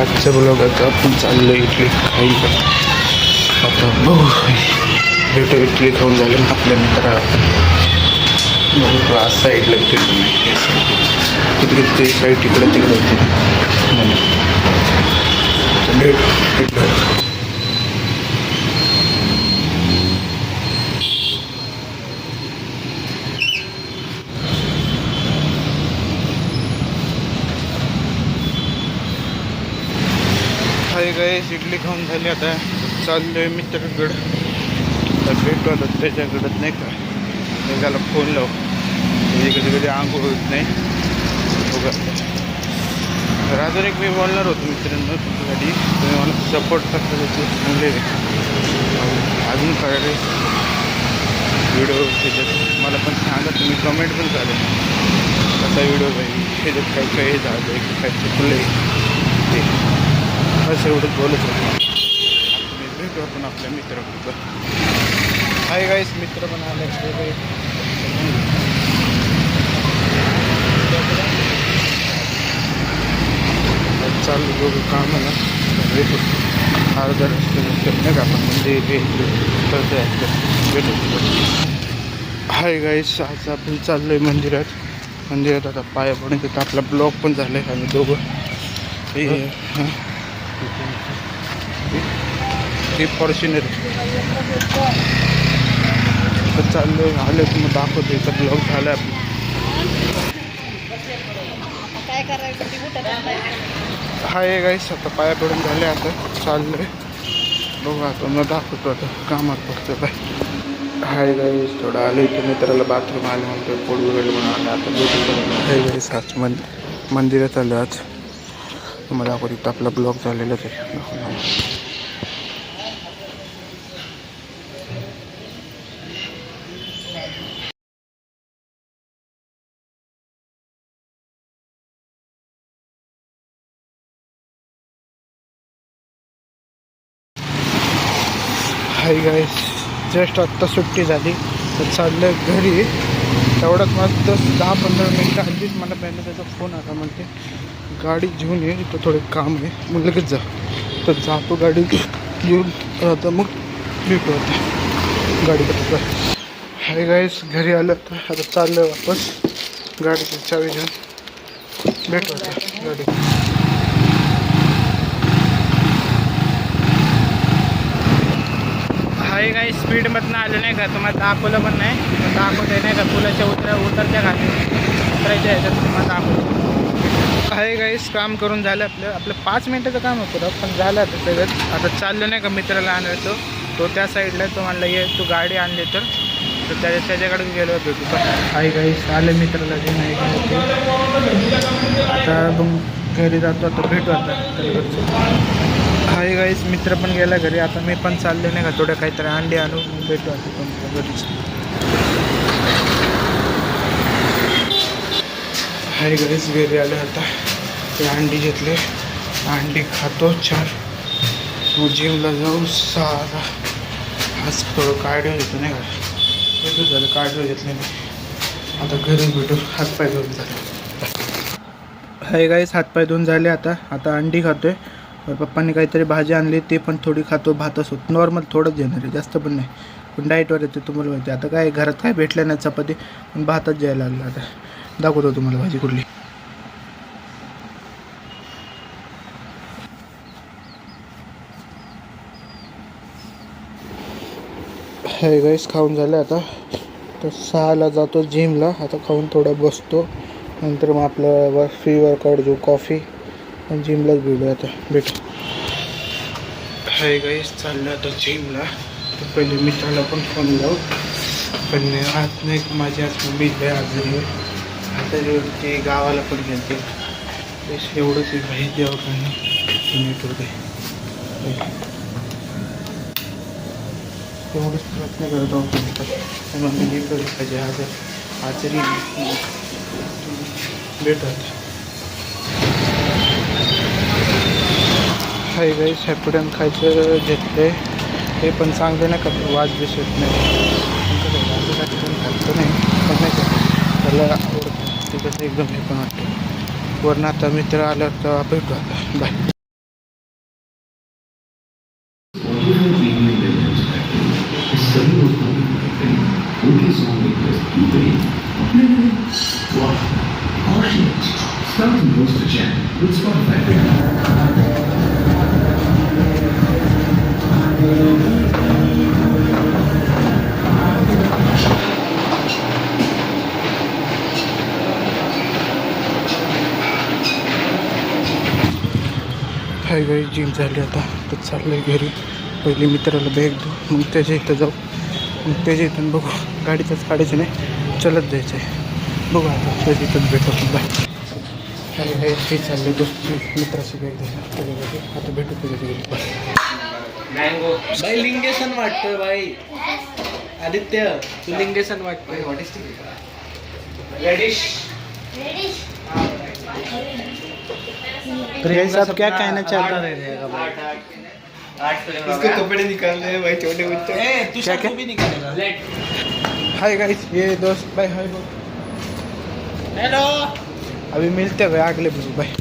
आजच्या ब्लॉगात आपण चाललो इडली खायला. आता बघू भेटू. इडली खाऊन झाले ना आपल्या मित्रा आज साईडला तिकडे ते साईड तिकडे होते भेट. हाय गाईस, इडली खाऊन झाली. आता चाललोय मित्राकडं. तर भेटू आता त्याच्याकडं नाही का. त्याला फोन लाव. कधी कधी आंघोळ होत नाही. बघा तर अजून एक मी बोलणार होतो मित्रांनो तुमच्यासाठी. तुम्ही मला सपोर्ट करता त्याचे चांगले अजून काय व्हिडिओ त्याच्यात मला पण सांगा. तुम्ही कमेंट पण करा कसा व्हिडिओ पाहिजे, त्याच्यात काय काय झालं की काय चुकलं ते असं एवढंच बोलत होतो. मी भेटू आपण आपल्या मित्राबरोबर. हाय गाईस, मित्र पण आले. चालू बघू काम ना भेटू. अर्धा रस्ते नाही का आपण म्हणजे भेटू. हाय गाईस, आज आपण चाललो आहे मंदिरात. आता पाया पडून तिथं आपला ब्लॉग पण झाला आहे. आम्ही दोघं ते फॉर्च्युनर चाललो आलं की मग दाखवतो. इथं ब्लॉग झाला आपला. हाय गाईस, आता पाया पडून झाले. आता चाललोय बघू. आता मग दाखवतो आता कामात बघतो बाय. हाय गाईस, थोडं आलं इथं मित्राला बाथरूम आलं म्हणतो पोट वगैरे म्हणून आलं. आता भेटू. हाय गाईस, आज मंदिरात आलो. आज मला दाखवतो. इथं आपला ब्लॉग झालेलाच आहे. हाय गाईस, जस्ट आत्ता सुट्टी झाली तर चाललं घरी. तेवढ्यात मस्त 10-15 मिनटं आधीच मला पहिला त्याचा फोन आला. म्हणते गाडी घेऊन ये, इथं थोडं काम आहे. मग लगेच जा. तर जातो गाडी घेऊन. आता मग भेटू आता गाडी करतो. हाय गाईस, घरी आलं तर आता चाललं वापस गाडीची चावी घेऊन. भेटू आता गाडी. हाय गाईस, स्पीडमधनं आलं नाही का. तुम्हाला दाखवलं पण नाही. दाखवत आहे नाही का. पुलाच्या उतरत्या खाली उतरायच्या ह्याच्यात तुम्हाला दाखवतो. हाय गाईस, काम करून झालं आपलं 5 मिनटाचं काम होतं पण झालं आता त्याच्यात. आता चाललं नाही का मित्राला आणायचो. तो त्या साईडला. तो म्हणला ये तू गाडी आणली तर त्याच्याकडे गेलो होतो. हाय गाईस, आले मित्राला जे नाही आता मग घरी जातो. आता भेटू आता त्याला. हाय गाईस, मित्र पण गेला घरी. आता मी पण चालले नाही का थोडं काहीतरी अंडी आणू. भेटू आता पण घरीच. हाय गाईस, घरी आले. आता ते अंडी घेतले. अंडी खातो 4. मग जिमला जाऊ 6. आज थोडं कार्डिओ घेतो नाही का. भेटू झालं कार्डिओ घेतले मी. आता घरी भेटू. हातपाय धुवून झाले. हाय गाईस, हातपाय धुवून झाले. आता अंडी खातोय. पप्पांनी काहीतरी भाजी आणली ते पण थोडी खातो. भातच होत नॉर्मल थोडंच घेणार आहे, जास्त पण नाही. पण डाएटवर येते तुम्हाला माहिती. आता काय घरात काय भेटलं नाही चपाती, पण भातच द्यायला लागला. आता दाखवतो तुम्हाला भाजी कुठली. हाय गाईस, खाऊन झालं. आता तर 6ला जातो जिमला. आता खाऊन थोडा बसतो. नंतर मग आपलं फ्री वर्कआउट जो कॉफी आणि जिमलाच भेटू. हाय गाईस, चाललं आता जिमला. तर पहिले मित्राला पण फोन लावू. पण आज नाही का माझी आज मम्मी आजारी आहे. आता गावाला पण गेलते. एवढंच भाई देवाकडनं नीट होते. एवढंच प्रयत्न करत आहोत. मम्मी नीट होईल पाहिजे. आजारी भेटत. हाय गाईस, हॅपीडन खायचं घेतलं आहे. हे पण चांगलं नाही का. वाज दिसत नाही. पण खायचं नाही पण नाही का त्याला आवडतं. ते कसं एकदम हे पण वाटतं. वरून आता मित्र आल्यावर तर भेटू आता. बाय. जो प्रीमियम बेवरेज करते हैं इस सभी दोस्तों की करते हैं उनके सॉन्ग रिक्वेस्ट की गई अपने लिए वाह Ocean. Start and host a chat with Spotify. Hi guys gym झाली आता तर चाललं आहे घरी. पहिले मित्राला बॅग देऊ मग त्याच्या इथं जाऊ मग त्याच्या इथून बघू गाडीतच काढायचं नाही चलत जायचं आहे बघू आता त्याच्या इथंच भेटू बाय. हाय हाय हे चाललं दोस्ती मित्राची बॅग द्यायला त्याच्या आता भेटू त्याच्या घरी बाय. भाई लिंगेसन वाटतोय भाई आदित्य तू लिंगेसन वाटतोय रेडिश गाइस आप क्या कहना चाहते हैं? इसको कपड़े निकालने हैं भाई छोटे बच्चे क्या क्या भी निकालेगा हाय गाइस ये दोस्त भाई हाय हेलो अभी मिलते हुए अगले बाय.